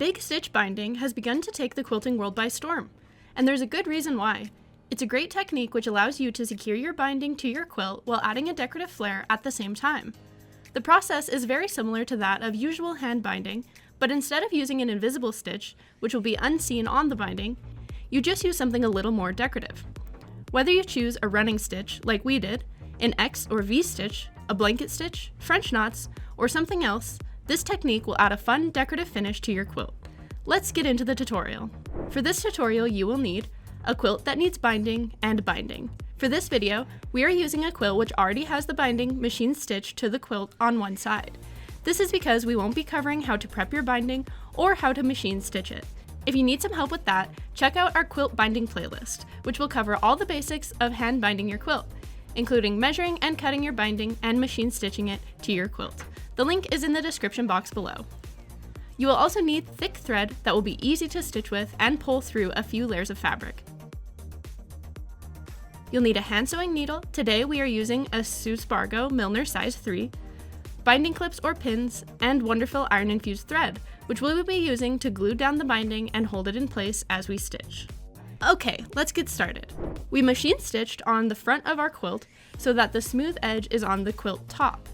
Big stitch binding has begun to take the quilting world by storm, and there's a good reason why. It's a great technique which allows you to secure your binding to your quilt while adding a decorative flair at the same time. The process is very similar to that of usual hand binding, but instead of using an invisible stitch, which will be unseen on the binding, you just use something a little more decorative. Whether you choose a running stitch, like we did, an X or V stitch, a blanket stitch, French knots, or something else, this technique will add a fun decorative finish to your quilt. Let's get into the tutorial. For this tutorial, you will need a quilt that needs binding and binding. For this video, we are using a quilt which already has the binding machine stitched to the quilt on one side. This is because we won't be covering how to prep your binding or how to machine stitch it. If you need some help with that, check out our quilt binding playlist, which will cover all the basics of hand binding your quilt, including measuring and cutting your binding and machine stitching it to your quilt. The link is in the description box below. You will also need thick thread that will be easy to stitch with and pull through a few layers of fabric. You'll need a hand sewing needle. Today we are using a Suspargo Milner size 3, binding clips or pins, and wonderful iron infused thread, which we will be using to glue down the binding and hold it in place as we stitch. Okay, let's get started. We machine stitched on the front of our quilt so that the smooth edge is on the quilt top.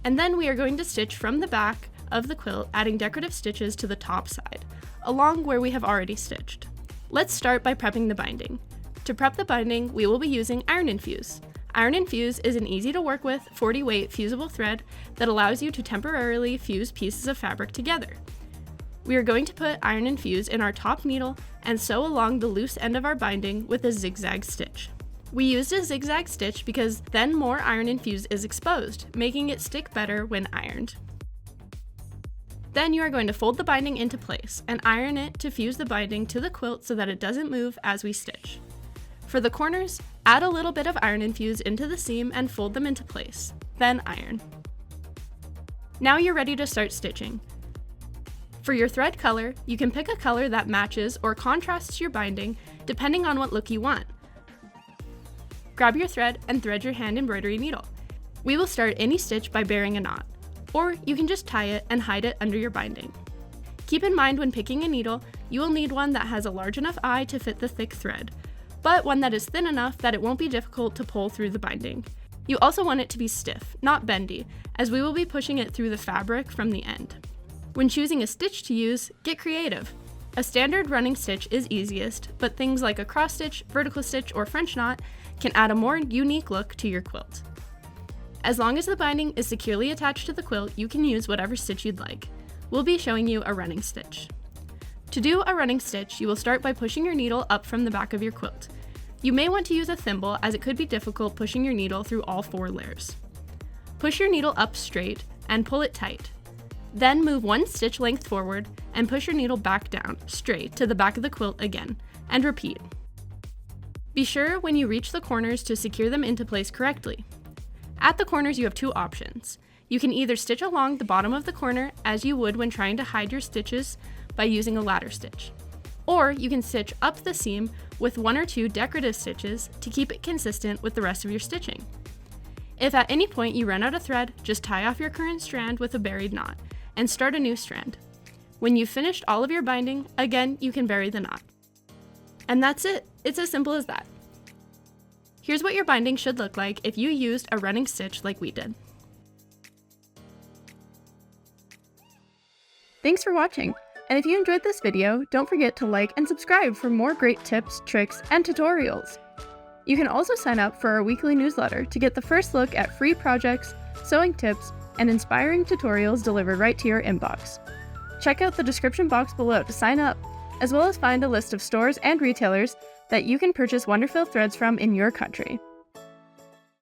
And then we are going to stitch from the back of the quilt, adding decorative stitches to the top side, along where we have already stitched. Let's start by prepping the binding. To prep the binding, we will be using Iron Infuse. Iron Infuse is an easy to work with 40 weight fusible thread that allows you to temporarily fuse pieces of fabric together. We are going to put Iron Infuse in our top needle and sew along the loose end of our binding with a zigzag stitch. We used a zigzag stitch because then more Iron Infuse is exposed, making it stick better when ironed. Then you are going to fold the binding into place and iron it to fuse the binding to the quilt so that it doesn't move as we stitch. For the corners, add a little bit of Iron Infuse into the seam and fold them into place, then iron. Now you're ready to start stitching. For your thread color, you can pick a color that matches or contrasts your binding depending on what look you want. Grab your thread and thread your hand embroidery needle. We will start any stitch by burying a knot, or you can just tie it and hide it under your binding. Keep in mind when picking a needle, you will need one that has a large enough eye to fit the thick thread, but one that is thin enough that it won't be difficult to pull through the binding. You also want it to be stiff, not bendy, as we will be pushing it through the fabric from the end. When choosing a stitch to use, get creative. A standard running stitch is easiest, but things like a cross stitch, vertical stitch, or French knot can add a more unique look to your quilt. As long as the binding is securely attached to the quilt, you can use whatever stitch you'd like. We'll be showing you a running stitch. To do a running stitch, you will start by pushing your needle up from the back of your quilt. You may want to use a thimble as it could be difficult pushing your needle through all 4 layers. Push your needle up straight and pull it tight. Then move 1 stitch length forward and push your needle back down, straight, to the back of the quilt again, and repeat. Be sure when you reach the corners to secure them into place correctly. At the corners you have 2 options. You can either stitch along the bottom of the corner as you would when trying to hide your stitches by using a ladder stitch. Or you can stitch up the seam with 1 or 2 decorative stitches to keep it consistent with the rest of your stitching. If at any point you run out of thread, just tie off your current strand with a buried knot and start a new strand. When you've finished all of your binding, again, you can bury the knot. And that's it. It's as simple as that. Here's what your binding should look like if you used a running stitch like we did. Thanks for watching. And if you enjoyed this video, don't forget to like and subscribe for more great tips, tricks, and tutorials. You can also sign up for our weekly newsletter to get the first look at free projects, sewing tips, and inspiring tutorials delivered right to your inbox. Check out the description box below to sign up, as well as find a list of stores and retailers that you can purchase Wonderfil threads from in your country.